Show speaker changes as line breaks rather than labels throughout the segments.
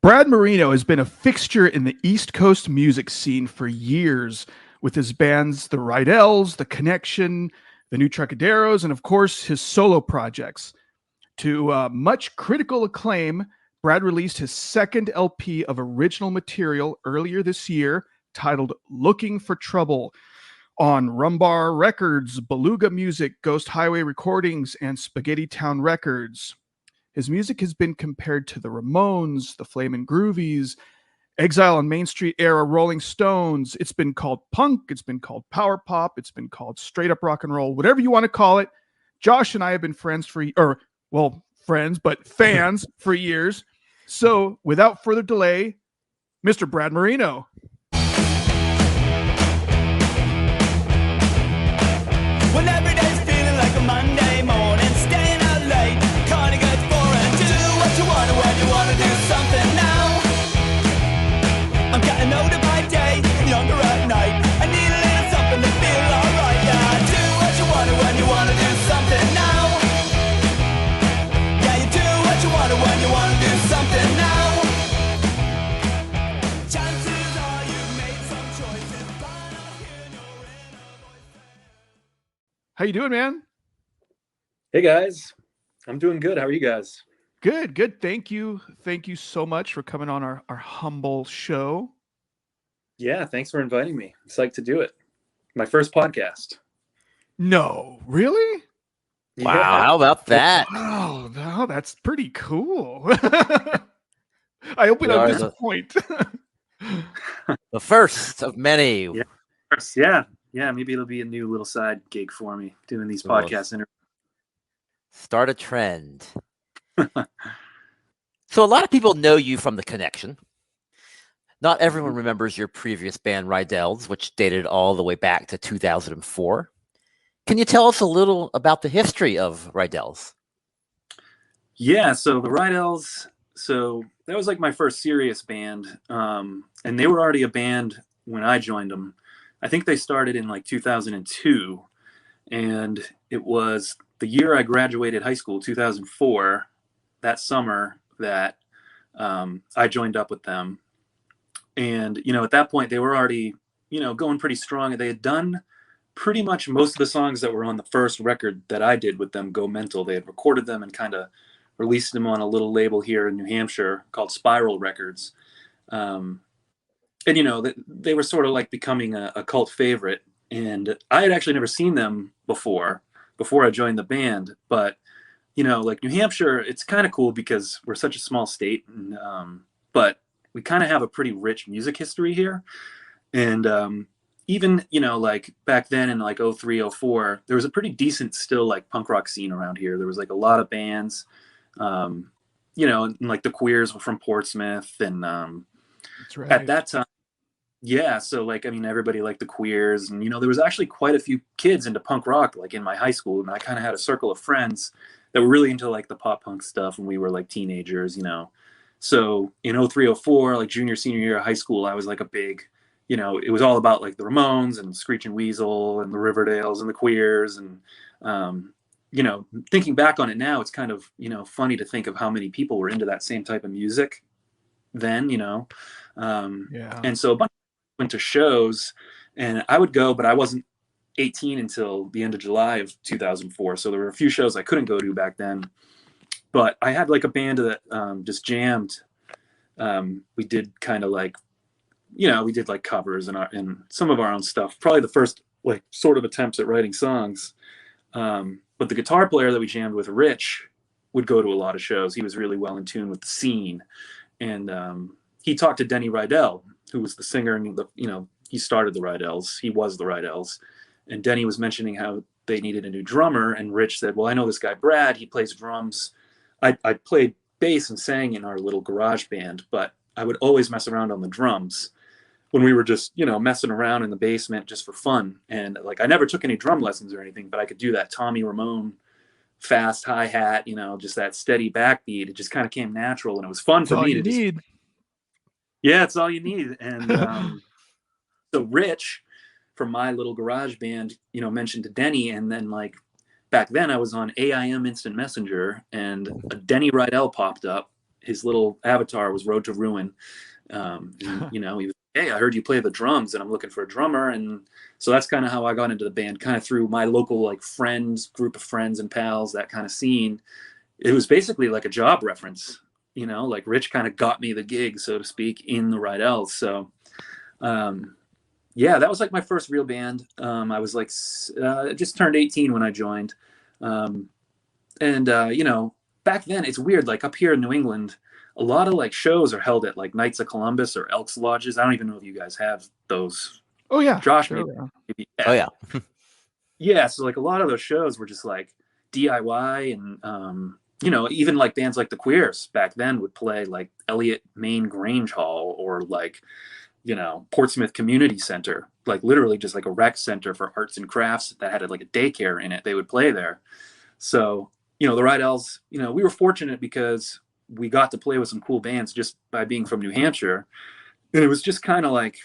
Brad Marino has been a fixture in the East Coast music scene for years with his bands The Rydell's, The Connection, The New Trocaderos, and of course his solo projects. To much critical acclaim, Brad released his second LP of original material earlier this year titled Looking for Trouble on Rumbar Records, Beluga Music, Ghost Highway Recordings, and Spaghetti Town Records. His music has been compared to the Ramones, the Flamin' Groovies, Exile on Main Street era Rolling Stones. It's been called punk, it's been called power pop, it's been called straight up rock and roll, whatever you want to call it. Josh and I have been friends friends, but fans for years. So without further delay, Mr. Brad Marino.
When every day's feeling like a Monday morning, staying out late, kinda gets boring. Do what you wanna when you wanna do something now. I'm getting older by day, younger at night. I need a little something to feel alright. Yeah, do what you wanna when you wanna do something now. Yeah, you do what you wanna when you wanna do something now. Chances are you've made some choices, but I'm hearing your inner voice.
How you doing, man?
Hey guys, I'm doing good. How are you guys?
Good, good. Thank you. Thank you so much for coming on our humble show.
Yeah, thanks for inviting me. I'm psyched to do it. My first podcast.
No, really?
Wow, how about that?
Wow, no, that's pretty cool. I hope we
We
don't
are
disappoint.
The first of many.
Yeah. Yeah, maybe it'll be a new little side gig for me doing these
Cool.
podcast interviews.
Start a trend. So a lot of people know you from The Connection. Not everyone remembers your previous band, Rydell's, which dated all the way back to 2004. Can you tell us a little about the history of Rydell's?
Yeah, so the Rydell's, so that was like my first serious band. And they were already a band when I joined them. I think they started in like 2002. And it was the year I graduated high school, 2004, that summer that I joined up with them. And, at that point they were already, going pretty strong. They had done pretty much most of the songs that were on the first record that I did with them, Go Mental. They had recorded them and kind of released them on a little label here in New Hampshire called Spiral Records. And, they were sort of like becoming a cult favorite. And I had actually never seen them before I joined the band. But, like New Hampshire, it's kind of cool because we're such a small state. And, but we kind of have a pretty rich music history here. And even, like back then in like 03, 04, there was a pretty decent still like punk rock scene around here. There was like a lot of bands, and like the Queers were from Portsmouth. And
That's right.
at that time, yeah, so like, everybody liked the Queers. And, there was actually quite a few kids into punk rock, like in my high school. And I kind of had a circle of friends that were really into like the pop punk stuff when we were like teenagers, So in 03, 04, like junior, senior year of high school, I was like a big, it was all about like the Ramones and Screeching Weasel and the Riverdales and the Queers. And, thinking back on it now, it's kind of, funny to think of how many people were into that same type of music then,
Yeah.
And so a bunch went to shows and I would go, but I wasn't 18 until the end of July of 2004. So there were a few shows I couldn't go to back then, but I had like a band that just jammed. We did kind of like, we did like covers and some of our own stuff, probably the first like sort of attempts at writing songs. But the guitar player that we jammed with, Rich, would go to a lot of shows. He was really well in tune with the scene. And he talked to Denny Rydell, who was the singer, and he started the Rydell's. He was the Rydell's, and Denny was mentioning how they needed a new drummer, and Rich said, "Well, I know this guy Brad. He plays drums. I played bass and sang in our little garage band, but I would always mess around on the drums when we were just messing around in the basement just for fun. And like I never took any drum lessons or anything, but I could do that Tommy Ramone fast hi-hat, just that steady backbeat. It just kind of came natural, and it was fun for me to just. Yeah, it's all you need. And so Rich from my little garage band, mentioned to Denny. And then like back then I was on AIM Instant Messenger and a Denny Rydell popped up his little avatar was Road to Ruin. And, you know, he was, hey, I heard you play the drums and I'm looking for a drummer. And so that's kind of how I got into the band, kind of through my local like group of friends and pals, that kind of scene. It was basically like a job reference, you know, like Rich kind of got me the gig, so to speak, in the Rydell's. So, yeah, that was like my first real band. I was like, just turned 18 when I joined. You know, back then it's weird, like up here in New England, a lot of like shows are held at like Knights of Columbus or Elks Lodges. I don't even know if you guys have those.
Oh yeah.
Josh,
sure,
maybe.
Oh yeah.
Yeah. So like a lot of those shows were just like DIY and, you know, even like bands like the Queers back then would play like Elliott Main Grange Hall or like, you know, Portsmouth Community Center, like literally just like a rec center for arts and crafts that had like a daycare in it. They would play there. So, you know, the Rydell's, you know, we were fortunate because we got to play with some cool bands just by being from New Hampshire. And it was just kind of like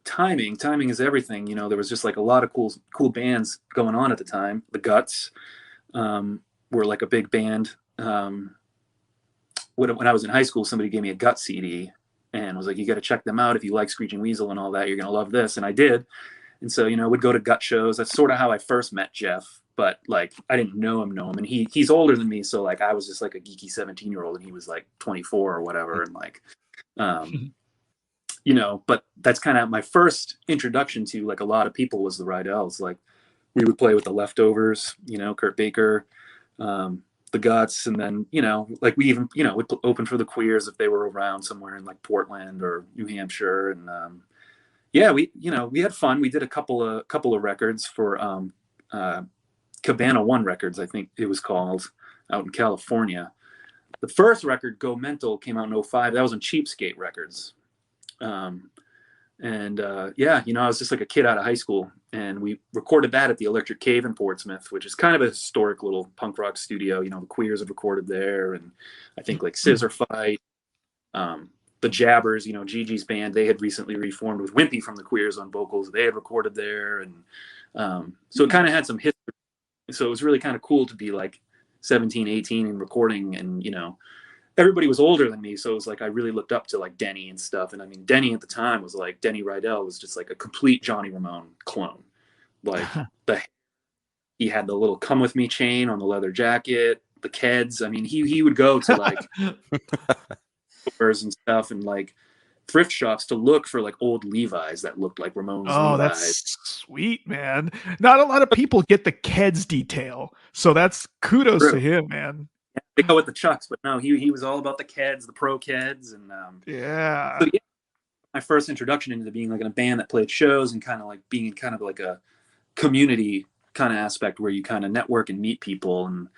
timing is everything. You know, there was just like a lot of cool bands going on at the time. The Guts were like a big band. When I was in high school, somebody gave me a Gut CD and was like, you got to check them out. If you like Screeching Weasel and all that, you're going to love this. And I did. And so, you know, would go to Gut shows. That's sort of how I first met Jeff. But like, I didn't know him. And he's older than me. So like, I was just like a geeky 17-year-old and he was like 24 or whatever. And like, you know, but that's kind of my first introduction to like a lot of people was the Rydell's. Like we would play with the Leftovers, you know, Kurt Baker, the Guts. And then, you know, like we even, you know, would open for the Queers if they were around somewhere in like Portland or New Hampshire. And yeah, we had fun. We did a couple of records for Cabana One Records, I think it was called, out in California. The first record, Go Mental, came out in 2005. That was on Cheapskate Records. Yeah, you know, I was just like a kid out of high school, and we recorded that at the Electric Cave in Portsmouth, which is kind of a historic little punk rock studio. You know, the Queers have recorded there, and I think like Scissor Fight, the Jabbers, you know, Gigi's band, they had recently reformed with Wimpy from the Queers on vocals. They had recorded there, and so it kind of had some history. So it was really kind of cool to be like 17, 18 and recording, and, you know, everybody was older than me. So it was like, I really looked up to like Denny and stuff. And I mean, Denny at the time was like, Denny Rydell was just like a complete Johnny Ramone clone. Like he had the little Come With Me chain on the leather jacket, the Keds. I mean, he would go to like stores and stuff and like thrift shops to look for like old Levi's that looked like Ramones.
Oh,
Levi's.
That's sweet, man. Not a lot of people get the Keds detail, so that's kudos to him, man.
Yeah, they go with the Chucks, but no, he was all about the Keds, the pro Keds, and
yeah.
So yeah, my first introduction into being like in a band that played shows and kind of like being in kind of like a community kind of aspect where you kind of network and meet people. And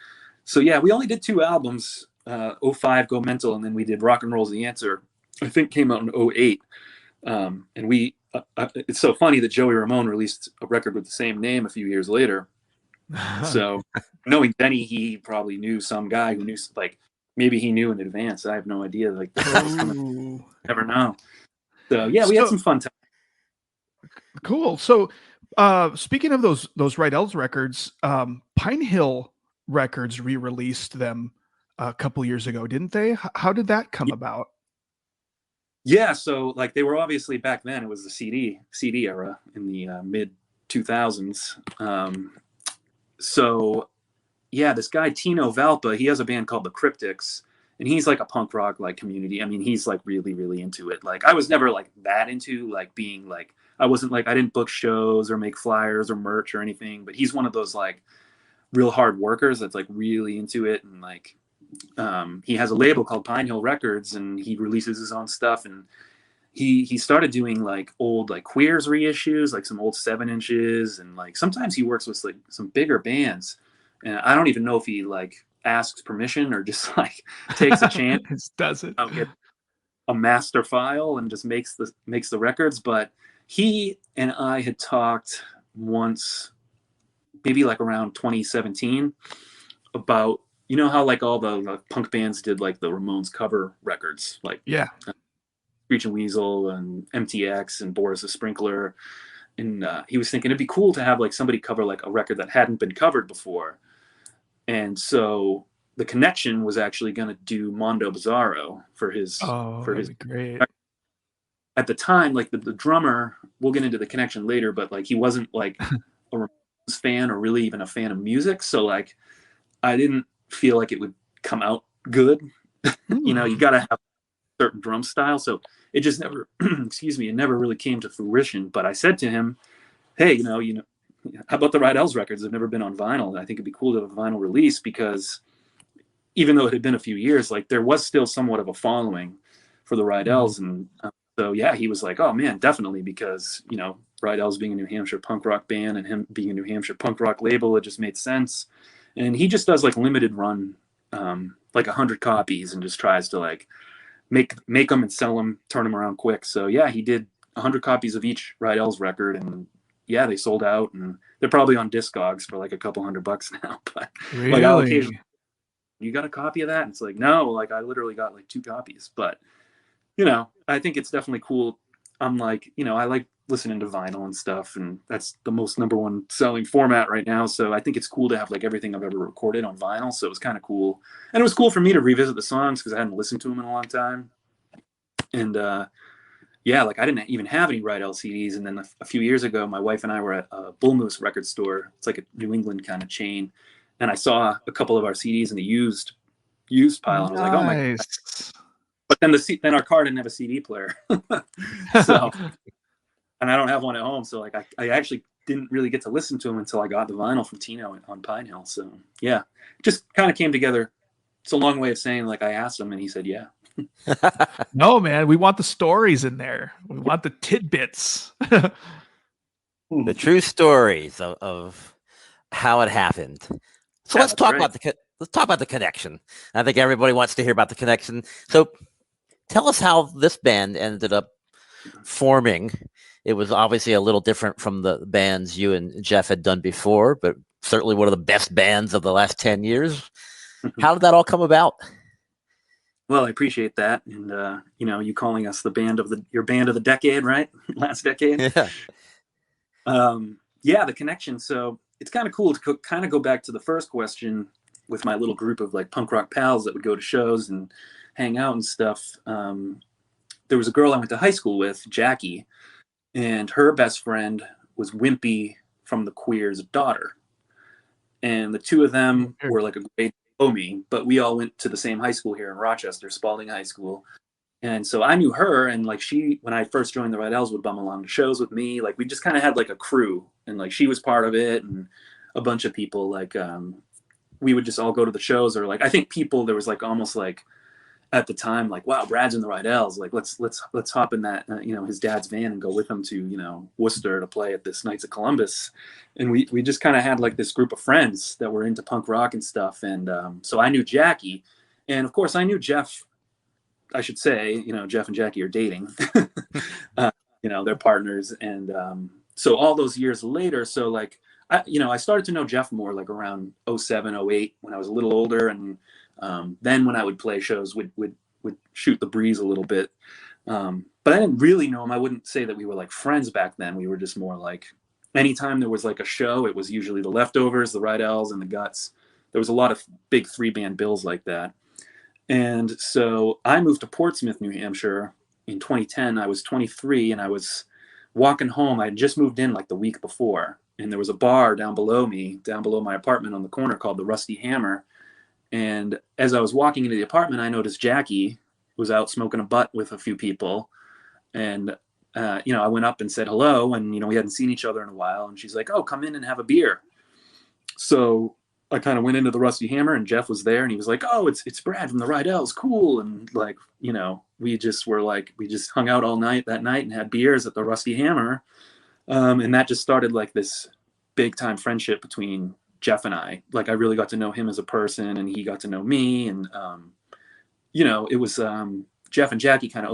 so yeah, we only did 2 albums, 2005 Go Mental, and then we did Rock and Roll's the Answer, I think came out in 2008. And we it's so funny that Joey Ramone released a record with the same name a few years later. So knowing Denny, he probably knew some guy who knew, like maybe he knew in advance. I have no idea. Like never know. So yeah, we had some fun time.
Cool. So speaking of those Rydell's records, Pine Hill Records re-released them a couple years ago, didn't they? How did that come about?
Yeah, so like they were obviously back then, it was the CD era in the mid 2000s. So yeah, this guy Tino Valpa, he has a band called the Cryptics, and he's like a punk rock like community. I mean, he's like really into it. Like I was never like that into like being like, I wasn't like, I didn't book shows or make flyers or merch or anything, but he's one of those like real hard workers that's like really into it. And like he has a label called Pine Hill Records, and he releases his own stuff. And he started doing like old like Queers reissues, like some old 7-inches, and like sometimes he works with like some bigger bands, and I don't even know if he like asks permission or just like takes a chance.
Does it?
Get a master file and just makes the records. But he and I had talked once, maybe like around 2017, about, you know how like all the punk bands did like the Ramones cover records, like
yeah,
Screeching Weasel and MTX and Boris the Sprinkler. And he was thinking it'd be cool to have like somebody cover like a record that hadn't been covered before. And so the Connection was actually going to do Mondo Bizarro for his
great.
At the time, like the drummer, we'll get into the Connection later, but like he wasn't like a Ramones fan or really even a fan of music, so like I didn't feel like it would come out good. You know, you got to have a certain drum style, so it just never excuse me, it never really came to fruition. But I said to him, hey, you know, how about the Rydell's records? They've never been on vinyl, and I think it'd be cool to have a vinyl release, because even though it had been a few years, like there was still somewhat of a following for the Rydell's. And so, yeah, he was like, oh man, definitely, because, you know, Rydell's being a New Hampshire punk rock band and him being a New Hampshire punk rock label, it just made sense. And he just does like limited run, like 100 copies, and just tries to like make them and sell them, turn them around quick. So yeah, he did 100 copies of each Rydell's record, and yeah, they sold out, and they're probably on Discogs for like a couple $100 now. But
really?
Like I'll occasionally, you got a copy of that? And it's like, no, like I literally got like 2 copies. But you know, I think it's definitely cool. I'm like, you know, I like listening to vinyl and stuff, and that's the most #1 selling format right now. So I think it's cool to have like everything I've ever recorded on vinyl. So it was kind of cool, and it was cool for me to revisit the songs because I hadn't listened to them in a long time. And yeah, like I didn't even have any Rydell CDs, and then a few years ago, my wife and I were at a Bull Moose record store. It's like a New England kind of chain, and I saw a couple of our CDs in the used pile, and I was like, oh my God. But then our car didn't have a CD player, so. And I don't have one at home, so like I actually didn't really get to listen to him until I got the vinyl from Tino on Pine Hill. So yeah, just kind of came together. It's a long way of saying like I asked him and he said yeah.
No, man, we want the stories in there. We want the tidbits.
The true stories of how it happened. So let's talk about the Connection. I think everybody wants to hear about the Connection. So tell us how this band ended up forming. It was obviously a little different from the bands you and Jeff had done before, but certainly one of the best bands of the last 10 years. How did that all come about?
Well, I appreciate that. And, you know, you calling us your band of the decade, right? Last decade.
Yeah.
Yeah, the Connection. So it's kind of cool to kind of go back to the first question with my little group of like punk rock pals that would go to shows and hang out and stuff. There was a girl I went to high school with, Jackie, and her best friend was Wimpy from the Queer's daughter. And the two of them were like a grade below me, but we all went to the same high school here in Rochester, Spalding High School. And so I knew her, and like when I first joined the Rydells, would bum along to shows with me. Like we just kind of had like a crew, and like she was part of it, and a bunch of people. Like we would just all go to the shows, or like I think there was like almost like at the time, like, wow, Brad's in the Rydells. Like, let's hop in that, you know, his dad's van and go with him to, you know, Worcester to play at this Knights of Columbus. And we just kind of had like this group of friends that were into punk rock and stuff. And so I knew Jackie, and of course I knew Jeff. I should say, you know, Jeff and Jackie are dating. You know, they're partners. And so all those years later, so like, I started to know Jeff more like around 07, 08 when I was a little older, and then when I would play shows, would shoot the breeze a little bit. But I didn't really know him. I wouldn't say that we were like friends back then. We were just more like, anytime there was like a show, it was usually the Leftovers, the Rydells, and the Guts. There was a lot of big 3-band bills like that. And so I moved to Portsmouth, New Hampshire in 2010. I was 23, and I was walking home. I had just moved in like the week before, and there was a bar down below my apartment on the corner called the Rusty Hammer. And as I was walking into the apartment, I noticed Jackie was out smoking a butt with a few people. And, I went up and said hello, and, we hadn't seen each other in a while. And she's like, oh, come in and have a beer. So I kind of went into the Rusty Hammer, and Jeff was there, and he was like, oh, it's Brad from the Rydells. Cool. And like, we just hung out all night that night and had beers at the Rusty Hammer. And that just started like this big time friendship between Jeff and I. Like I really got to know him as a person, and he got to know me. And, it was Jeff and Jackie kind of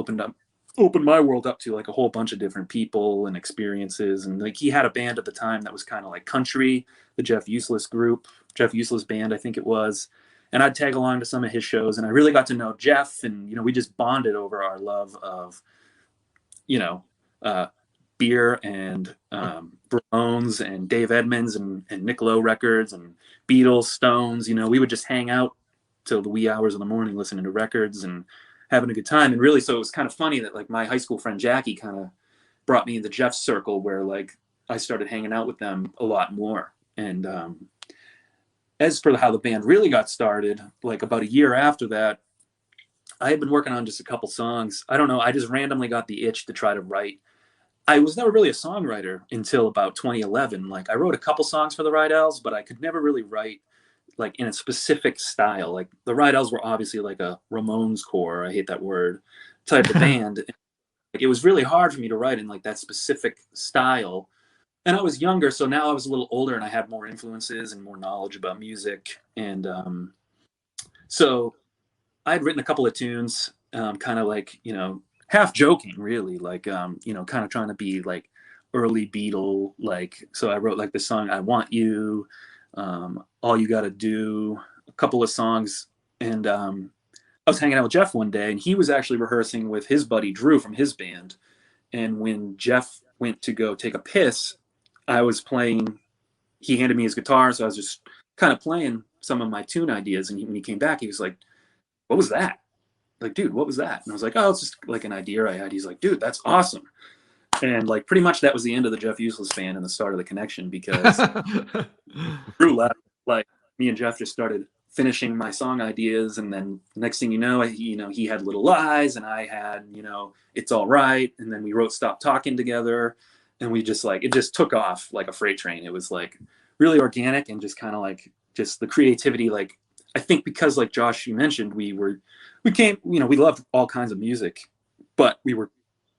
opened my world up to like a whole bunch of different people and experiences. And like he had a band at the time that was kind of like country, the Jeff Useless band, I think it was. And I'd tag along to some of his shows, and I really got to know Jeff, and, we just bonded over our love of, beer and Ramones and Dave Edmunds and Nick Lowe records and Beatles, Stones. We would just hang out till the wee hours of the morning listening to records and having a good time. And really, so it was kind of funny that like my high school friend Jackie kind of brought me into Jeff's circle, where like I started hanging out with them a lot more. And as for how the band really got started, like about a year after that, I had been working on just a couple songs. I don't know, I just randomly got the itch to try to write. I was never really a songwriter until about 2011. Like I wrote a couple songs for the Rydell's, but I could never really write like in a specific style. Like the Rydell's were obviously like a Ramones core, I hate that word, type of band. Like it was really hard for me to write in like that specific style. And I was younger, so now I was a little older and I had more influences and more knowledge about music. And so I had written a couple of tunes, kind of like, you know, half joking, really, like, you know, kind of trying to be like early Beatle, like, so I wrote like the song, I Want You, All You Gotta Do, a couple of songs. And I was hanging out with Jeff one day and he was actually rehearsing with his buddy Drew from his band. And when Jeff went to go take a piss, I was playing, he handed me his guitar, so I was just kind of playing some of my tune ideas. And when he came back, he was like, what was that? Like, dude, what was that? And I was like, oh, it's just like an idea I had. He's like, dude, that's awesome. And like pretty much that was the end of the Jeff Useless band and the start of the connection, because Drew left, like me and Jeff just started finishing my song ideas. And then the next thing you know, he had Little Lies and I had, you know, It's All Right. And then we wrote Stop Talking together. And we just like, it just took off like a freight train. It was like really organic and just kind of like, just the creativity. Like, I think because like Josh, you mentioned, we came, you know, we loved all kinds of music, but we were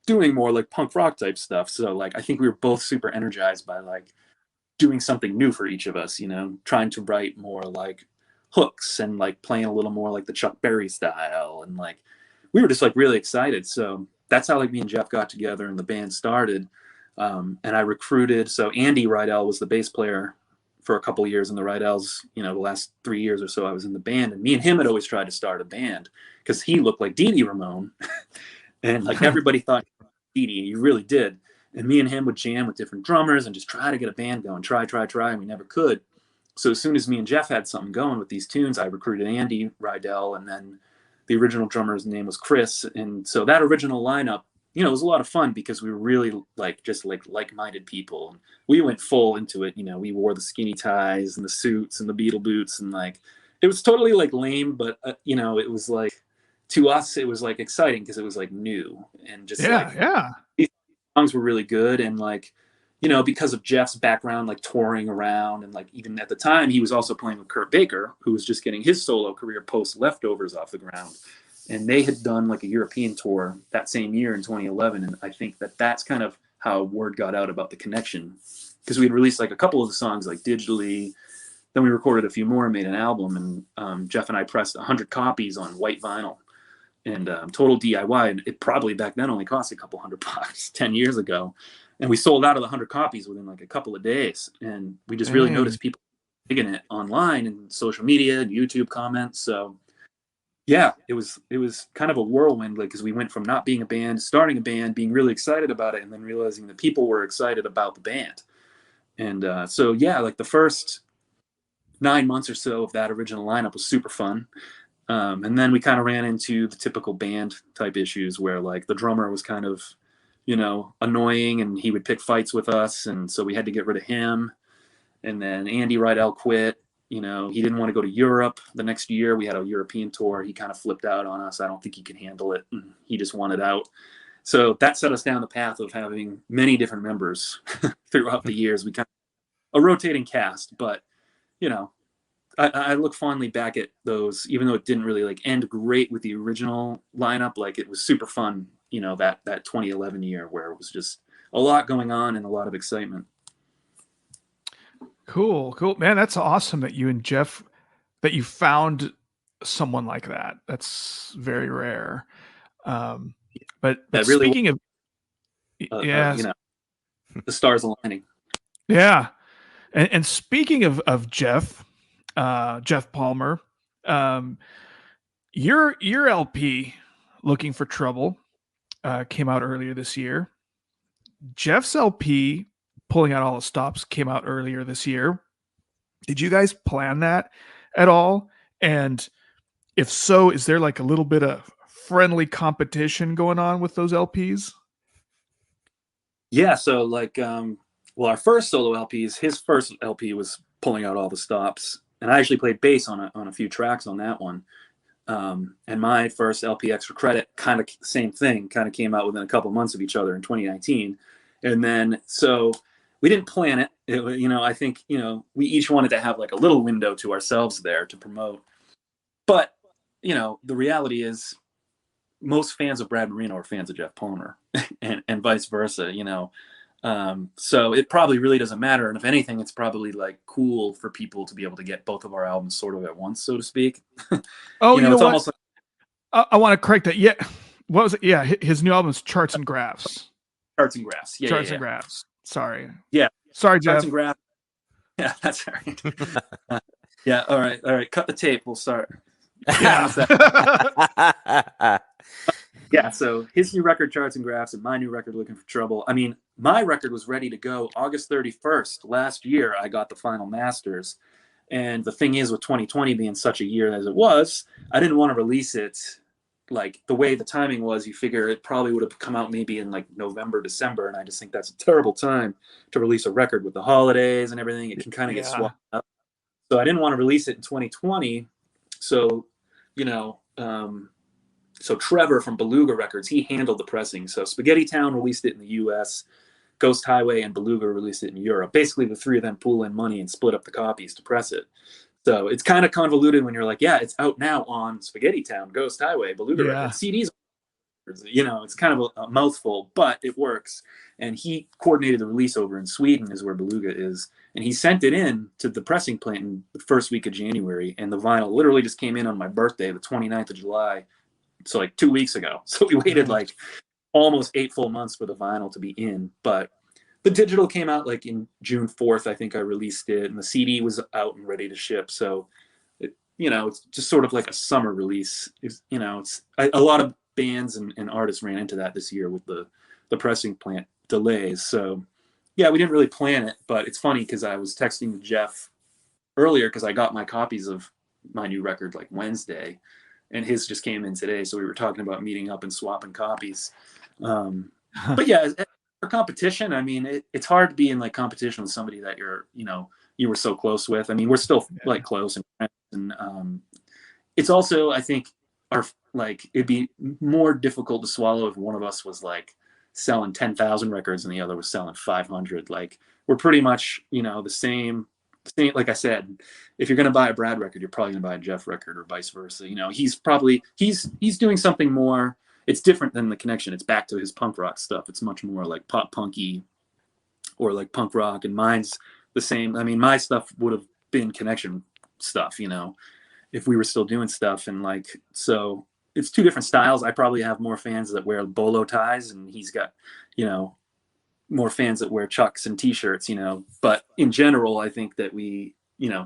doing more like punk rock type stuff. So like, I think we were both super energized by like doing something new for each of us, you know, trying to write more like hooks and like playing a little more like the Chuck Berry style. And like, we were just like really excited. So that's how like me and Jeff got together and the band started. And I recruited, so Andy Rydell was the bass player for a couple of years in the Rydell's, you know, the last 3 years or so I was in the band. And me and him had always tried to start a band because he looked like Dee Dee Ramone. And like everybody thought Dee Dee, he really did. And me and him would jam with different drummers and just try to get a band going, try, and we never could. So as soon as me and Jeff had something going with these tunes, I recruited Andy Rydell, and then the original drummer's name was Chris. And so that original lineup, you know, it was a lot of fun because we were really like just like like-minded people. And we went full into it. You know, we wore the skinny ties and the suits and the Beatle boots, and like it was totally like lame, but you know, it was like to us it was like exciting because it was like new and just these songs were really good. And like, you know, because of Jeff's background, like touring around, and like even at the time he was also playing with Kurt Baker, who was just getting his solo career post Leftovers off the ground. And they had done like a European tour that same year in 2011. And I think that that's kind of how word got out about the connection, because we had released like a couple of the songs like digitally. Then we recorded a few more and made an album. And Jeff and I pressed 100 copies on white vinyl and total DIY. And it probably back then only cost a couple $100 10 years ago. And we sold out of the 100 copies within like a couple of days. And we just really noticed people digging it online and social media and YouTube comments. So yeah, it was kind of a whirlwind, like, because we went from not being a band, starting a band, being really excited about it, and then realizing that people were excited about the band. And so yeah, like the first 9 months or so of that original lineup was super fun. And then we kind of ran into the typical band type issues where like the drummer was kind of, you know, annoying and he would pick fights with us, and so we had to get rid of him. And then Andy Rydell quit. You know, he didn't want to go to Europe. The next year we had a European tour. He kind of flipped out on us. I don't think he could handle it. He just wanted out. So that set us down the path of having many different members throughout the years. We kind of a rotating cast, but you know, I look fondly back at those, even though it didn't really like end great with the original lineup. Like it was super fun, you know, that 2011 year where it was just a lot going on and a lot of excitement.
Cool. Man, that's awesome that you and Jeff, that you found someone like that. That's very rare. But really, speaking of,
you know, the stars aligning.
Yeah. And speaking of Jeff, Jeff Palmer, your LP, Looking for Trouble, came out earlier this year. Jeff's LP, Pulling Out All the Stops, came out earlier this year. Did you guys plan that at all? And If so, is there like a little bit of friendly competition going on with those LPs?
Yeah, so like, well, our first solo LPs, his first LP was pulling out all the stops, and I actually played bass on a few tracks on that one. And my first LP, Extra Credit, kind of same thing, kind of came out within a couple months of each other in 2019. And then, so we didn't plan it. I think, we each wanted to have like a little window to ourselves there to promote. But, the reality is most fans of Brad Marino are fans of Jeff Palmer and vice versa, so it probably really doesn't matter. And if anything, it's probably like cool for people to be able to get both of our albums sort of at once, so to speak.
Oh, you know
it's
what?
almost like,
I want to correct that. Yeah. What was it? Yeah. His new album is Charts and Graphs.
Charts and Graphs. Yeah.
Charts and Graphs. Sorry.
Yeah.
Sorry,
Charts
Jeff.
and Graphs. Yeah, that's all right. Yeah. All right. Cut the tape. We'll start.
Yeah.
Yeah, so his new record, Charts and Graphs, and my new record, Looking for Trouble. I mean, my record was ready to go August 31st. Last year, I got the final masters. And the thing is, with 2020 being such a year as it was, I didn't want to release it like the way the timing was. You figure it probably would have come out maybe in like November, December. And I just think that's a terrible time to release a record with the holidays and everything. It can kind of get swapped up. So I didn't want to release it in 2020. So, so Trevor from Beluga Records, he handled the pressing. So Spaghetti Town released it in the US, Ghost Highway and Beluga released it in Europe. Basically, the three of them pool in money and split up the copies to press it. So it's kind of convoluted when you're like, yeah, it's out now on Spaghetti Town, Ghost Highway, Beluga Records, CDs. It's kind of a mouthful, but it works. And he coordinated the release over in Sweden, is where Beluga is. And he sent it in to the pressing plant in the first week of January. And the vinyl literally just came in on my birthday, the 29th of July. So like 2 weeks ago. So we waited like almost 8 full months for the vinyl to be in. But the digital came out like in June 4th, I think I released it. And the CD was out and ready to ship. So, it's just sort of like a summer release. It's a lot of bands and artists ran into that this year with the pressing plant delays. So, yeah, we didn't really plan it. But it's funny because I was texting Jeff earlier because I got my copies of my new record like Wednesday. And his just came in today. So we were talking about meeting up and swapping copies. But yeah, for competition, I mean, it's hard to be in like competition with somebody that you were so close with. I mean, we're still like close and friends. And it's also, I think, it'd be more difficult to swallow if one of us was like selling 10,000 records and the other was selling 500. Like we're pretty much, the same. Like I said, if you're going to buy a Brad record, you're probably going to buy a Jeff record or vice versa. He's doing something more. It's different than The Connection. It's back to his punk rock stuff. It's much more like pop punky or like punk rock. And mine's the same. I mean, my stuff would have been Connection stuff, if we were still doing stuff. And like, so it's two different styles. I probably have more fans that wear bolo ties, and he's got, more fans that wear Chucks and T-shirts, but in general, I think that we,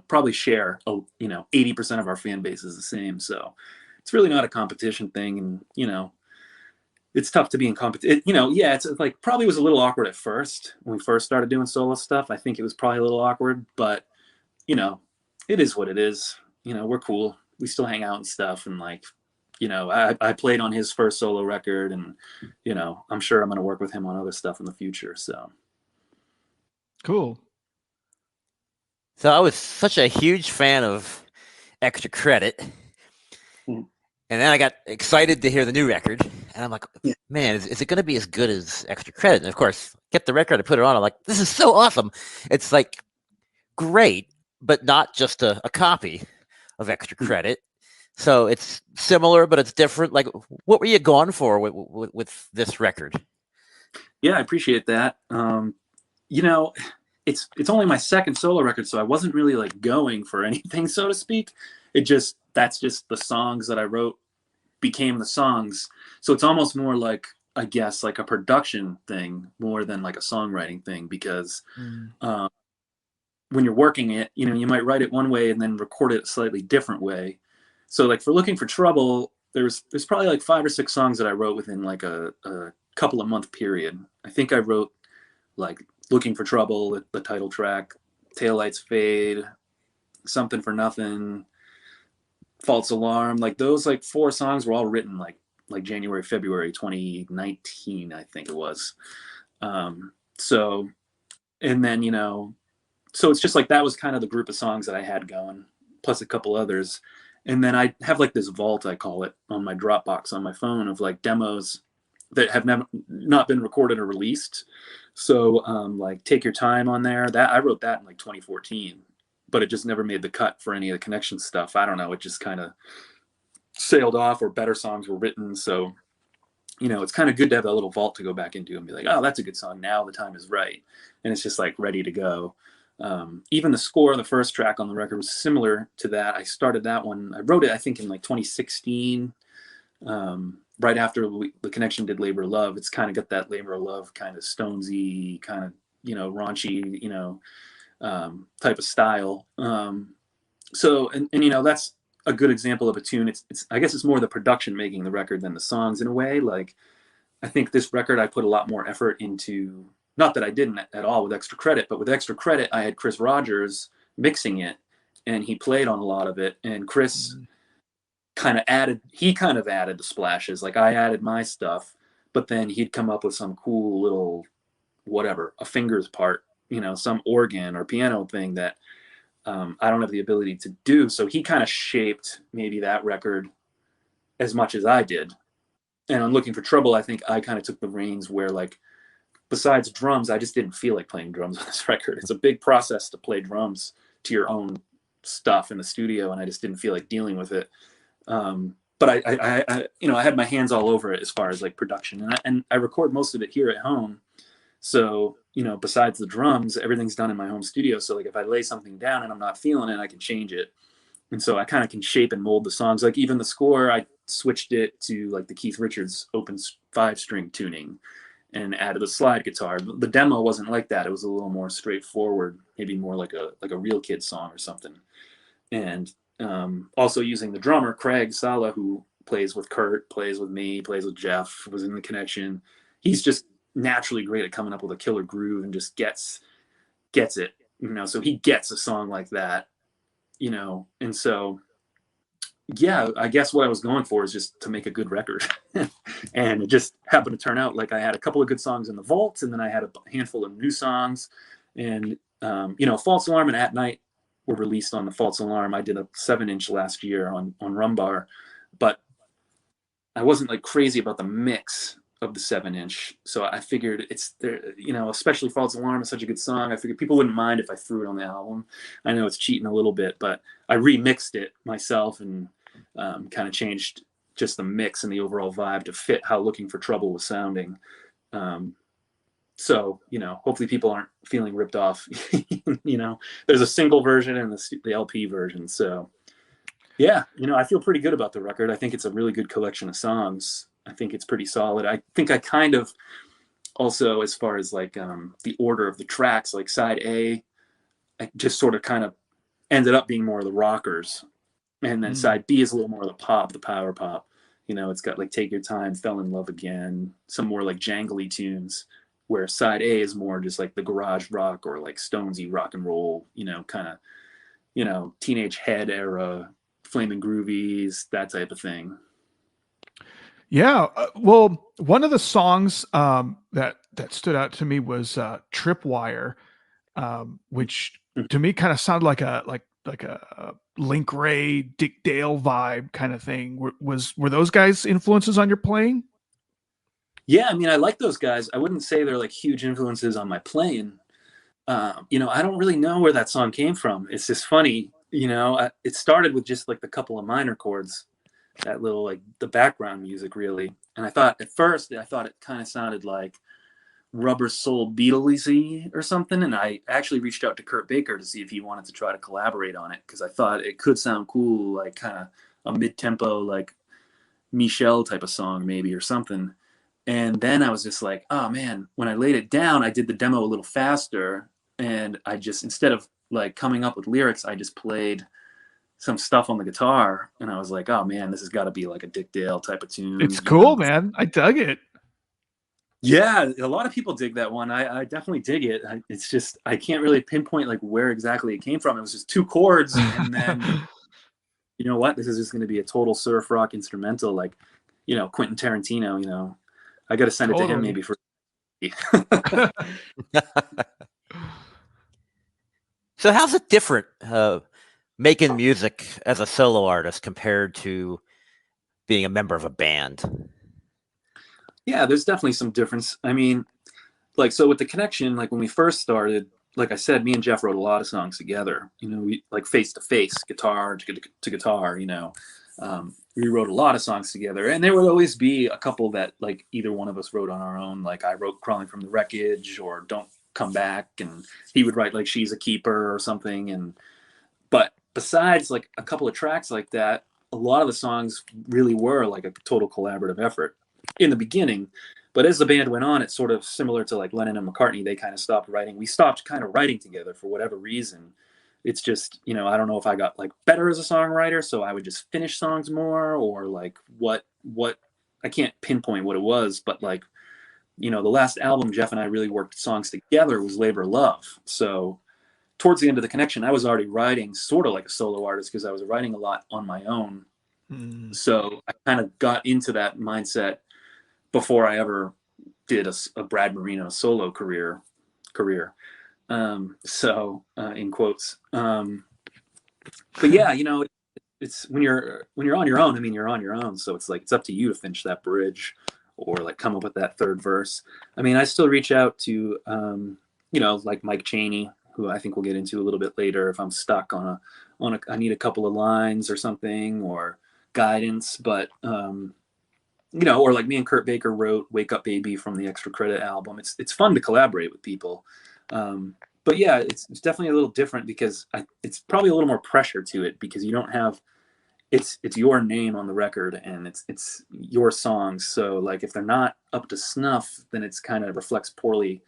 probably share, 80% of our fan base is the same. So it's really not a competition thing. And, it's tough to be in competition. It's like probably was a little awkward at first when we first started doing solo stuff. I think it was probably a little awkward, but, it is what it is. We're cool. We still hang out and stuff. And like, I played on his first solo record, and, I'm sure I'm going to work with him on other stuff in the future. So
cool.
So I was such a huge fan of Extra Credit. And then I got excited to hear the new record. And I'm like, man, is it going to be as good as Extra Credit? And of course, get the record, I put it on. I'm like, this is so awesome. It's like great, but not just a copy of Extra Credit. So it's similar, but it's different. Like, what were you going for with this record?
Yeah, I appreciate that. It's only my second solo record, so I wasn't really like going for anything, so to speak. That's just the songs that I wrote became the songs. So it's almost more like, I guess, like a production thing more than like a songwriting thing, because when you're working it, you might write it one way and then record it a slightly different way. So like for Looking for Trouble, there's probably like 5 or 6 songs that I wrote within like a couple of month period. I think I wrote like Looking for Trouble, the title track, Taillights Fade, Something for Nothing, False Alarm, like those like 4 songs were all written like January, February 2019, I think it was. So, and then, you know, so it's just like that was kind of the group of songs that I had going, plus a couple others. And then I have like this vault, I call it, on my Dropbox on my phone of like demos that have never not been recorded or released. So like Take Your Time on there, that I wrote that in like 2014, but it just never made the cut for any of the Connection stuff. I don't know, it just kind of sailed off, or better songs were written. So, you know, it's kind of good to have that little vault to go back into and be like, oh, that's a good song. Now the time is right. And it's just like ready to go. Even the score of the first track on the record was similar to that. I started that one. I wrote it, I think, in like 2016, right after the Connection did Labor of Love. It's kind of got that Labor of Love kind of Stonesy, kind of, you know, raunchy, you know, type of style. So, and you know, that's a good example of a tune. It's I guess it's more the production making the record than the songs in a way. Like, I think this record I put a lot more effort into, not that I didn't at all with Extra Credit, but with Extra Credit I had Chris Rogers mixing it, and he played on a lot of it, and Chris kind of added the splashes. Like, I added my stuff, but then he'd come up with some cool little whatever, a fingers part, you know, some organ or piano thing that I don't have the ability to do. So he kind of shaped maybe that record as much as I did. And on Looking for Trouble, I think I kind of took the reins where, like, besides drums, I just didn't feel like playing drums on this record. It's a big process to play drums to your own stuff in the studio, and I just didn't feel like dealing with it. But I you know, I had my hands all over it as far as like production, and I record most of it here at home. So, you know, besides the drums, everything's done in my home studio. So like if I lay something down and I'm not feeling it, I can change it. And so I kind of can shape and mold the songs. Like even the score, I switched it to like the Keith Richards open 5-string tuning and added a slide guitar. The demo wasn't like that. It was a little more straightforward, maybe more like a Real Kid song or something. And also using the drummer, Craig Sala, who plays with Kurt, plays with me, plays with Jeff, was in the Connection. He's just naturally great at coming up with a killer groove and just gets it, you know. So he gets a song like that, you know. And so, yeah, I guess what I was going for is just to make a good record. And it just happened to turn out like I had a couple of good songs in the vault, and then I had a handful of new songs. And, you know, False Alarm and At Night were released on the False Alarm. I did a 7-inch last year on Rumbar, but I wasn't like crazy about the mix of the 7-inch. So I figured it's there, you know, especially False Alarm is such a good song. I figured people wouldn't mind if I threw it on the album. I know it's cheating a little bit, but I remixed it myself and kind of changed just the mix and the overall vibe to fit how Looking for Trouble was sounding. So, you know, hopefully people aren't feeling ripped off. You know, there's a single version and the LP version. So, yeah, you know, I feel pretty good about the record. I think it's a really good collection of songs. I think it's pretty solid. I think I kind of also, as far as like the order of the tracks, like side A, I just sort of kind of ended up being more of the rockers. And then side B is a little more of the pop, the power pop. You know, it's got like Take Your Time, Fell in Love Again, some more like jangly tunes, where side A is more just like the garage rock or like Stonesy rock and roll, you know, kind of, you know, Teenage Head era, Flamin' Groovies, that type of thing.
Yeah. Well, one of the songs that stood out to me was Tripwire, which to me kind of sounded like a Link Ray, Dick Dale vibe kind of thing. Were those guys influences on your playing?
Yeah, I mean, I like those guys. I wouldn't say they're like huge influences on my playing. You know, I don't really know where that song came from. It's just funny, you know. It started with just like the couple of minor chords, that little like the background music really. And I thought at first it kind of sounded like Rubber Soul Beatlesy or something. And I actually reached out to Kurt Baker to see if he wanted to try to collaborate on it, because I thought it could sound cool, like kind of a mid-tempo, like Michelle type of song maybe or something. And then I was just like, oh man, when I laid it down, I did the demo a little faster. And I just, instead of like coming up with lyrics, I just played some stuff on the guitar. And I was like, oh man, this has got to be like a Dick Dale type of tune.
It's cool, man. I dug it.
Yeah, a lot of people dig that one. I definitely dig it. It's just, I can't really pinpoint like where exactly it came from. It was just 2 chords, and then you know what, this is just going to be a total surf rock instrumental, like, Quentin Tarantino. I got to send it to him maybe for.
So how's it different making music as a solo artist compared to being a member of a band?
Yeah, there's definitely some difference. I mean, like, so with the connection, like when we first started, like I said, me and Jeff wrote a lot of songs together. We like face to face, guitar to guitar. We wrote a lot of songs together, and there would always be a couple that like either one of us wrote on our own. Like I wrote "Crawling from the Wreckage" or "Don't Come Back," and he would write like "She's a Keeper" or something. But besides like a couple of tracks like that, a lot of the songs really were like a total collaborative effort in the beginning. But as the band went on, it's sort of similar to like Lennon and McCartney. They kind of stopped writing. We stopped kind of writing together for whatever reason. It's just, I don't know if I got like better as a songwriter, so I would just finish songs more, or like what I can't pinpoint what it was, but like, the last album Jeff and I really worked songs together was Labor of Love. So towards the end of the connection, I was already writing sort of like a solo artist because I was writing a lot on my own. So I kind of got into that mindset before I ever did a Brad Marino solo career. In quotes. But yeah, it's when you're on your own. I mean, you're on your own, so it's like it's up to you to finish that bridge or like come up with that third verse. I mean, I still reach out to like Mike Chaney, who I think we'll get into a little bit later if I'm stuck on I need a couple of lines or something, or guidance. But or like me and Kurt Baker wrote "Wake Up Baby" from the Extra Credit album. It's fun to collaborate with people. But yeah, it's definitely a little different because it's probably a little more pressure to it because you don't have it's your name on the record and it's your songs. So like if they're not up to snuff, then it's kind of reflects poorly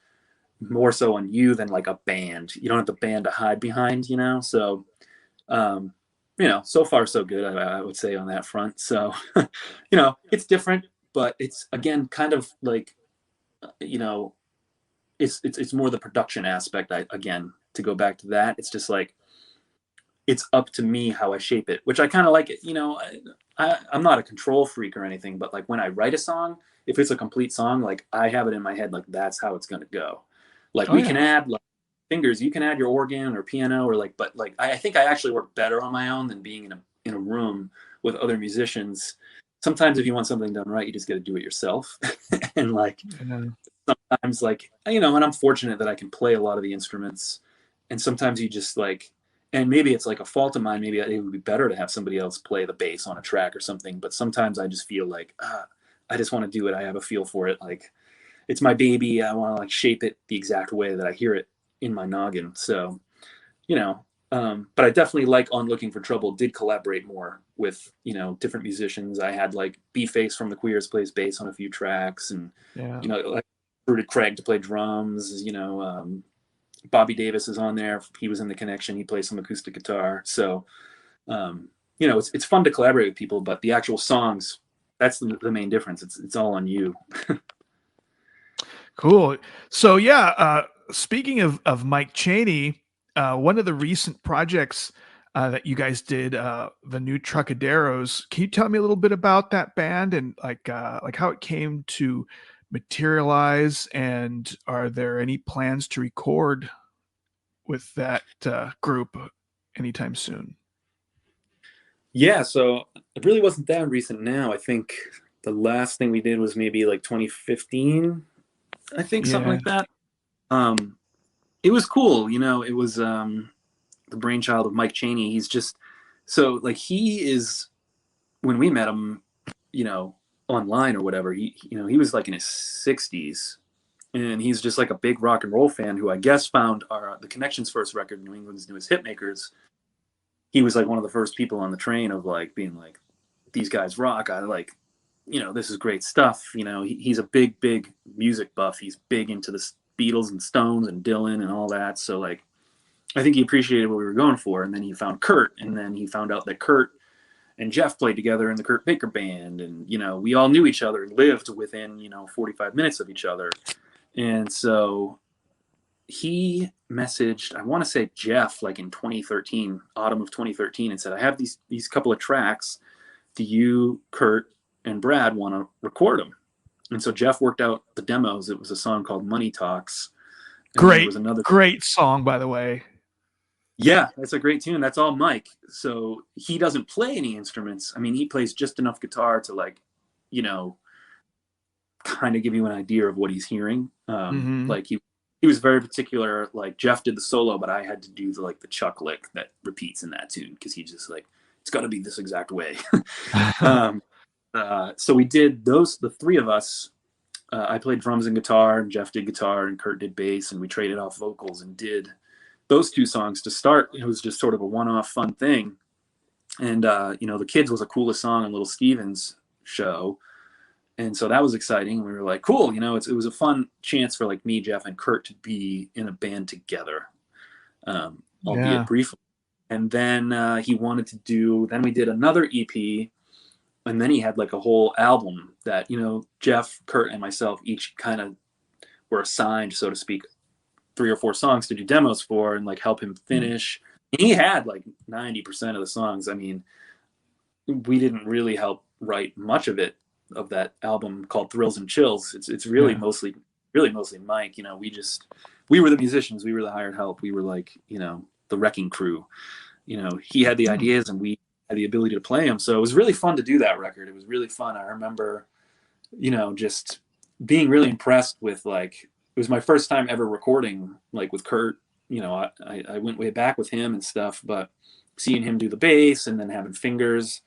more so on you than like a band. You don't have the band to hide behind, So so far so good, I would say on that front. So it's different, but it's again kind of like it's more the production aspect. Again, to go back to that, it's just like it's up to me how I shape it, which I kind of like it. I'm not a control freak or anything, but like when I write a song, if it's a complete song, like I have it in my head, like that's how it's going to go. Like can add like fingers, you can add your organ or piano or like, but like I think I actually work better on my own than being in a room with other musicians. Sometimes if you want something done right, you just got to do it yourself. And like sometimes like, and I'm fortunate that I can play a lot of the instruments, and sometimes you just like, and maybe it's like a fault of mine, maybe it would be better to have somebody else play the bass on a track or something, but sometimes I just feel like I just want to do it. I have a feel for it, like it's my baby. I want to like shape it the exact way that I hear it in my noggin. So but I definitely like on Looking for Trouble did collaborate more with different musicians. I had like B-Face from the Queers plays bass on a few tracks, and like recruited Craig to play drums. Bobby Davis is on there. He was in the connection. He plays some acoustic guitar. So it's fun to collaborate with people, but the actual songs, that's the main difference. It's all on you.
Cool. So yeah, speaking of Mike Chaney, one of the recent projects that you guys did, the new Trocaderos. Can you tell me a little bit about that band and like how it came to materialize? And are there any plans to record with that group anytime soon?
Yeah, so it really wasn't that recent now. I think the last thing we did was maybe like 2015. I think something like that. It was cool. It was the brainchild of Mike Chaney. He's just so like he is, when we met him, online or whatever, he was like in his 60s, and he's just like a big rock and roll fan who I guess found the Connection's first record, New England's Newest Hitmakers. He was like one of the first people on the train of like being like, these guys rock. I like, this is great stuff. He's a big music buff. He's big into the Beatles and Stones and Dylan and all that. So like, I think he appreciated what we were going for. And then he found Kurt, and then he found out that Kurt and Jeff played together in the Kurt Baker band. And, we all knew each other and lived within, 45 minutes of each other. And so, he messaged, I want to say Jeff, like in 2013, autumn of 2013, and said, I have these couple of tracks. Do you, Kurt, and Brad want to record them? And so Jeff worked out the demos. It was a song called Money Talks.
Great, great song, by the way.
Yeah, that's a great tune. That's all Mike. So he doesn't play any instruments. I mean, he plays just enough guitar to, like, you know, kind of give you an idea of what he's hearing. Like he was very particular. Like Jeff did the solo, but I had to do the Chuck lick that repeats in that tune because he's just like, it's got to be this exact way. So we did those, the three of us. I played drums and guitar, and Jeff did guitar, and Kurt did bass, and we traded off vocals and did those two songs to start. It was just sort of a one-off fun thing. And, you know, The Kids was the coolest song on Little Steven's show. And so that was exciting. We were like, cool, you know, it was a fun chance for like me, Jeff, and Kurt to be in a band together, albeit briefly. And then he wanted to do, then we did another EP, and then he had like a whole album that, you know, Jeff, Kurt, and myself each kind of were assigned, so to speak, 3 or 4 songs to do demos for and like help him finish. And he had like 90% of the songs. I mean, we didn't really help write much of it, of that album called Thrills and Chills. It's really mostly Mike. You know, we were the musicians, we were the hired help, we were like, you know, the wrecking crew. You know, he had the ideas and we had the ability to play them. So it was really fun to do that record. It was really fun. I remember, you know, just being really impressed with, like, it was my first time ever recording like with Kurt. You know, I went way back with him and stuff, but seeing him do the bass and then having Fingers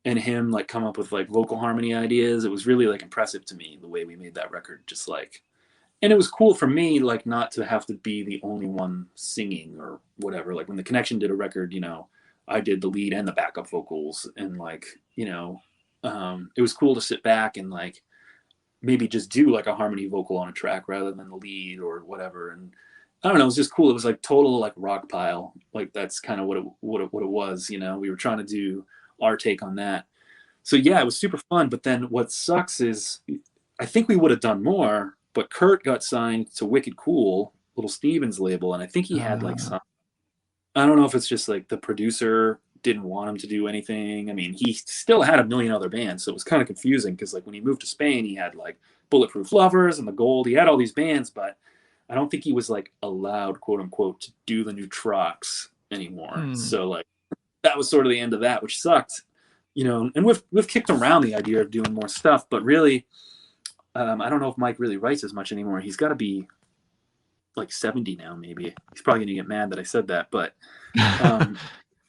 and him like come up with like vocal harmony ideas, it was really like impressive to me the way we made that record. Just like, and it was cool for me, like, not to have to be the only one singing or whatever. Like when The Connection did a record, you know, I did the lead and the backup vocals, and like, you know, it was cool to sit back and like maybe just do like a harmony vocal on a track rather than the lead or whatever. And I don't know, it was just cool. It was like total like rock pile. Like that's kind of what it was, you know. We were trying to do our take on that. So yeah, it was super fun. But then what sucks is I think we would have done more, but Kurt got signed to Wicked Cool, Little Steven's label, and I think he had like some, I don't know if it's just like the producer didn't want him to do anything. I mean, he still had a million other bands, so it was kind of confusing because like when he moved to Spain, he had like Bulletproof Lovers and The Gold. He had all these bands, but I don't think he was like allowed, quote unquote, to do the new Trocs anymore. So like that was sort of the end of that, which sucked, you know. And we've kicked around the idea of doing more stuff, but really, I don't know if Mike really writes as much anymore. He's got to be like 70 now, maybe. He's probably gonna get mad that I said that, but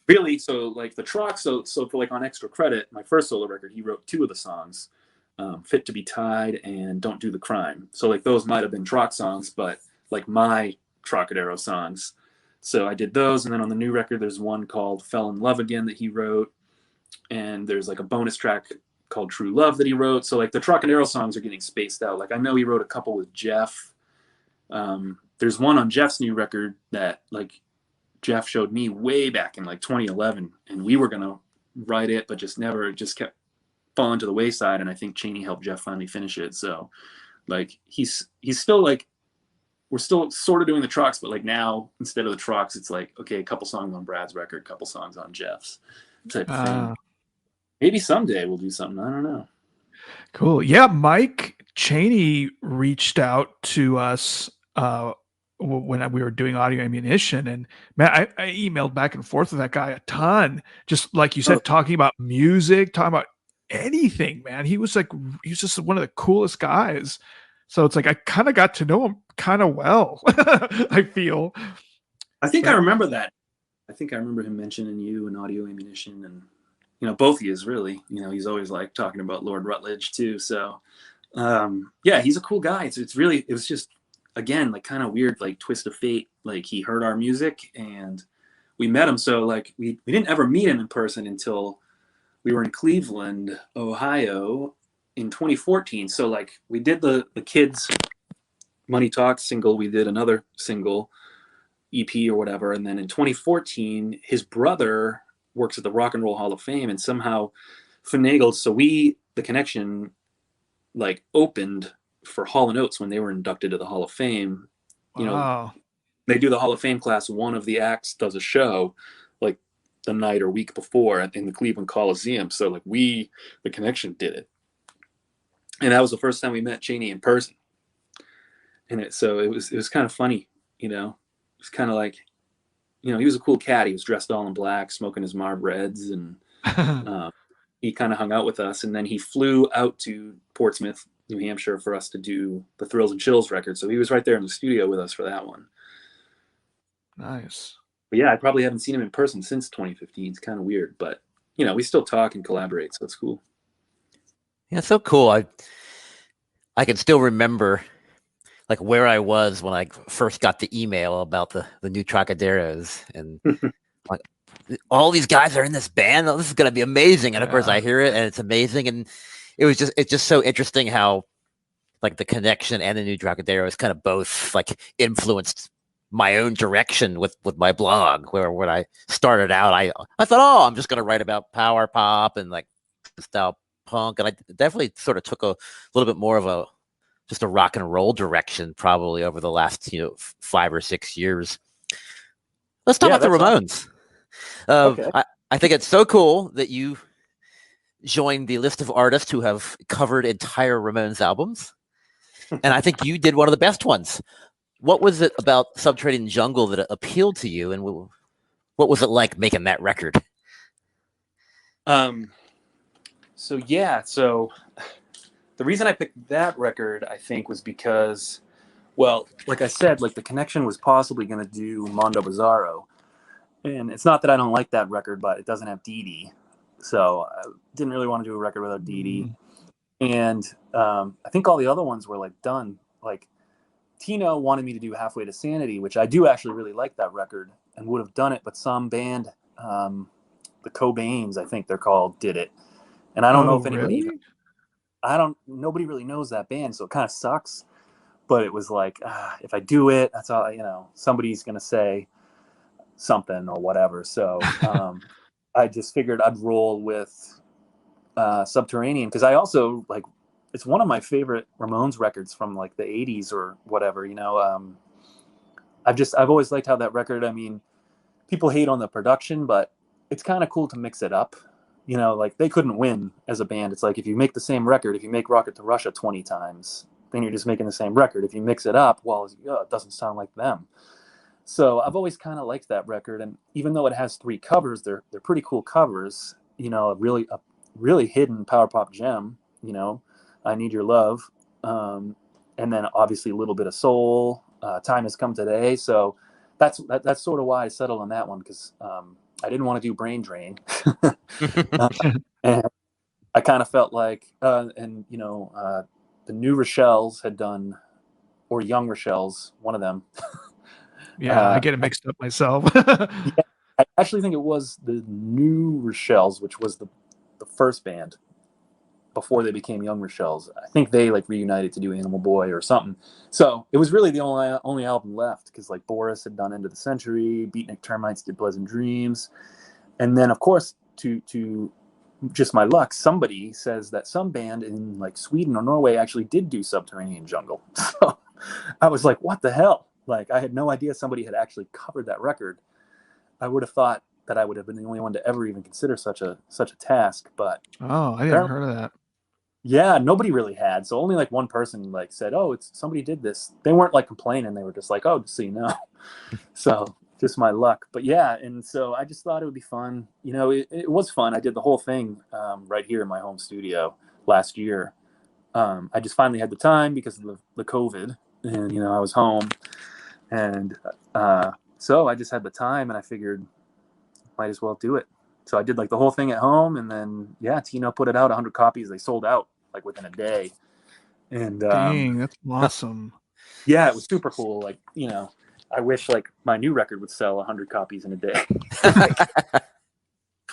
really, so like the Trocs, so for like on Extra Credit, my first solo record, he wrote 2 of the songs, Fit to Be Tied and Don't Do the Crime. So like those might have been Troc songs, but like my Trocadero songs. So I did those, and then on the new record, there's one called Fell in Love Again that he wrote, and there's like a bonus track called True Love that he wrote. So like the Trocadero songs are getting spaced out. Like I know he wrote a couple with Jeff. There's one on Jeff's new record that like Jeff showed me way back in like 2011, and we were gonna write it, but just kept falling to the wayside. And I think Cheney helped Jeff finally finish it. So like he's still like, we're still sort of doing the Trocs, but like now instead of the Trocs, it's like, okay, a couple songs on Brad's record, a couple songs on Jeff's type of thing. Maybe someday we'll do something. I don't know.
Cool. Yeah, Mike Cheney reached out to us when we were doing Audio Ammunition, and man, I emailed back and forth with that guy a ton. Just like you said, talking about music, talking about anything, man. He was just one of the coolest guys. So it's like I kind of got to know him kind of well. I feel.
I think I remember that. I think I remember him mentioning you and Audio Ammunition, and you know, both of you really. You know, he's always like talking about Lord Rutledge too. So yeah, he's a cool guy. It was just, again, like kind of weird, like twist of fate. Like he heard our music and we met him. So like we didn't ever meet him in person until we were in Cleveland, Ohio in 2014. So like we did the Kids Money Talks single. We did another single EP or whatever. And then in 2014, his brother works at the Rock and Roll Hall of Fame and somehow finagled. So The Connection like opened for Hall & Oates when they were inducted to the Hall of Fame you know,
Wow.
they do the Hall of Fame class. One of the acts does a show like the night or week before in the Cleveland Coliseum. So like the Connection did it. And that was the first time we met Cheney in person. And so it was kind of funny, you know, it was kind of like, you know, he was a cool cat. He was dressed all in black, smoking his Marb Reds, and he kind of hung out with us. And then he flew out to Portsmouth, New Hampshire, for us to do the Thrills and Chills record. So he was right there in the studio with us for that one.
Nice.
But yeah, I probably haven't seen him in person since 2015. It's kind of weird, but you know, we still talk and collaborate, so it's cool.
Yeah, it's so cool. I can still remember like where I was when I first got the email about the new Trocaderos, and like all these guys are in this band. Oh, this is gonna be amazing. And of course I hear it and it's amazing. And it's just so interesting how like the Connection and the new Trocaderos kind of both like influenced my own direction with my blog, where when I started out, I thought, oh, I'm just gonna write about power pop and like style punk, and I definitely sort of took a little bit more of just a rock and roll direction probably over the last 5 or 6 years. Let's talk about the Ramones. Okay. I think it's so cool that you joined the list of artists who have covered entire Ramones albums, and I think you did one of the best ones. What was it about Subterranean Jungle that appealed to you, and what was it like making that record?
So the reason I picked that record, I think, was because, well, like I said, like the Connection was possibly going to do Mondo Bizarro, and it's not that I don't like that record, but it doesn't have Dee Dee, so I didn't really want to do a record without Dee Dee. And I think all the other ones were like done. Like Tino wanted me to do Halfway to Sanity, which I do actually really like that record and would have done it, but some band, the Cobains, I think they're called, did it. And I don't know if anybody,
really?
Nobody really knows that band, so it kind of sucks. But it was like, if I do it, that's all, somebody's going to say something or whatever. So I just figured I'd roll with Subterranean, because I also like, it's one of my favorite Ramones records from like the 80s or whatever, I've always liked how that record, I mean, people hate on the production, but it's kind of cool to mix it up. Like they couldn't win as a band. It's like if you make the same record, if you make Rocket to Russia 20 times, then you're just making the same record. If you mix it up, well, it doesn't sound like them. So I've always kind of liked that record, and even though it has 3 covers, they're pretty cool covers. A really hidden power pop gem. I Need Your Love, and then obviously a little bit of soul. Time Has Come Today. So that's sort of why I settled on that one, because I didn't want to do Brain Drain. And I kind of felt like, the New Rochelle's had done, or Young Rochelle's, one of them.
Yeah, I get it mixed up myself.
Yeah, I actually think it was the New Rochelle's, which was the first band before they became Young Rochelle's. I think they like reunited to do Animal Boy or something. So it was really the only album left, because like Boris had done End of the Century, Beatnik Termites did Pleasant Dreams, and then of course to just my luck, somebody says that some band in like Sweden or Norway actually did do Subterranean Jungle. So I was like, what the hell? Like I had no idea somebody had actually covered that record. I would have thought that I would have been the only one to ever even consider such a task, but
I hadn't heard of that.
Yeah, nobody really had. So only like one person like said, "Oh, it's somebody did this." They weren't like complaining. They were just like, "Oh, just so you know." So just my luck. But yeah, and so I just thought it would be fun. It was fun. I did the whole thing right here in my home studio last year. I just finally had the time because of the COVID, and I was home, and so I just had the time, and I figured might as well do it. So I did like the whole thing at home, and then Tino put it out 100 copies. They sold out like within a day, and
dang, that's awesome.
Yeah, it was super cool. Like I wish like my new record would sell 100 copies in a day.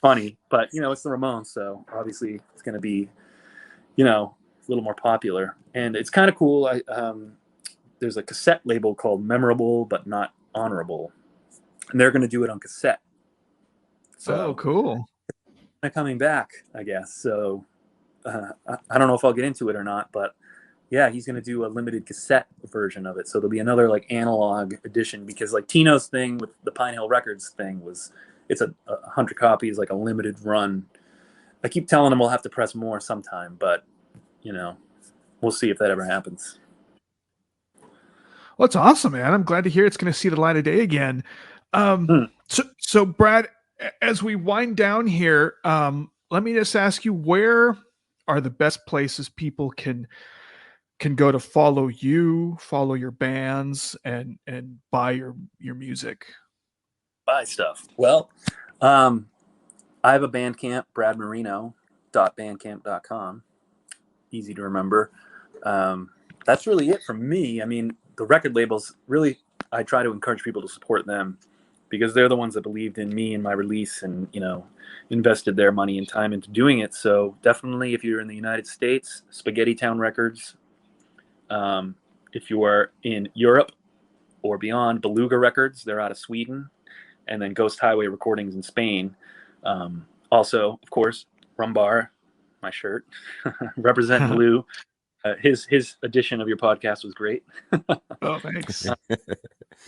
Funny, but it's the Ramones, so obviously it's going to be a little more popular, and it's kind of cool. There's a cassette label called Memorable But Not Honorable, and they're going to do it on cassette. So
cool.
Coming back, I guess. So I don't know if I'll get into it or not, but Yeah, he's going to do a limited cassette version of it. So there'll be another like analog edition, because like Tino's thing with the Pine Hill Records thing was, it's a 100 copies, like a limited run. I keep telling him we'll have to press more sometime, but you know, we'll see if that ever happens.
Well, it's awesome, man. I'm glad to hear it's going to see the light of day again. So Brad, as we wind down here, let me just ask you, where are the best places people can go to follow you, follow your bands, and buy your music?
Buy stuff. Well, I have a Bandcamp, bradmarino.bandcamp.com. Easy to remember. That's really it from me. I mean, the record labels, really, I try to encourage people to support them, because they're the ones that believed in me and my release, and invested their money and time into doing it. So definitely, if you're in the United States, Spaghetti Town Records. If you are in Europe or beyond, Beluga Records, they're out of Sweden, and then Ghost Highway Recordings in Spain. Also, of course, Rumbar, my shirt, representing Lou. His edition of your podcast was great.
Oh, thanks.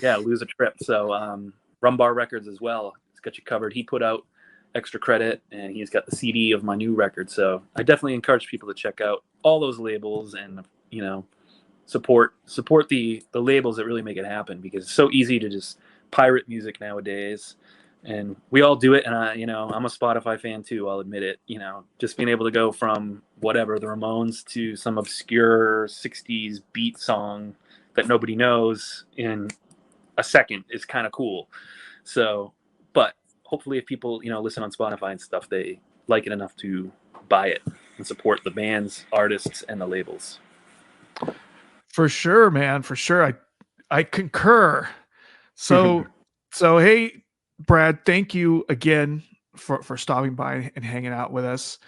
Yeah, Lou's a trip. So Rumbar Records as well. It's got you covered. He put out Extra Credit, and he's got the CD of my new record. So I definitely encourage people to check out all those labels, and support the labels that really make it happen, because it's so easy to just pirate music nowadays, and we all do it. And I'm a Spotify fan too, I'll admit it. Just being able to go from whatever, the Ramones, to some obscure 60s beat song that nobody knows in a second is kind of cool. So, but hopefully if people listen on Spotify and stuff, they like it enough to buy it and support the bands, artists, and the labels.
For sure, man. For sure. I concur. So hey, Brad, thank you again for stopping by and hanging out with us.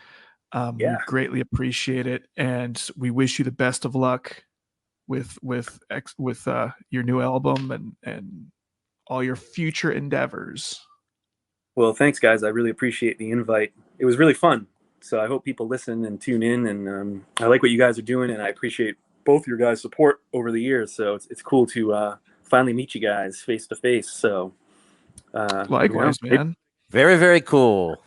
We greatly appreciate it, and we wish you the best of luck with your new album and all your future endeavors.
Well, thanks, guys. I really appreciate the invite. It was really fun. So I hope people listen and tune in, and I like what you guys are doing, and I appreciate both your guys' support over the years. So it's cool to finally meet you guys face to face. So
likewise, man.
Very, very cool.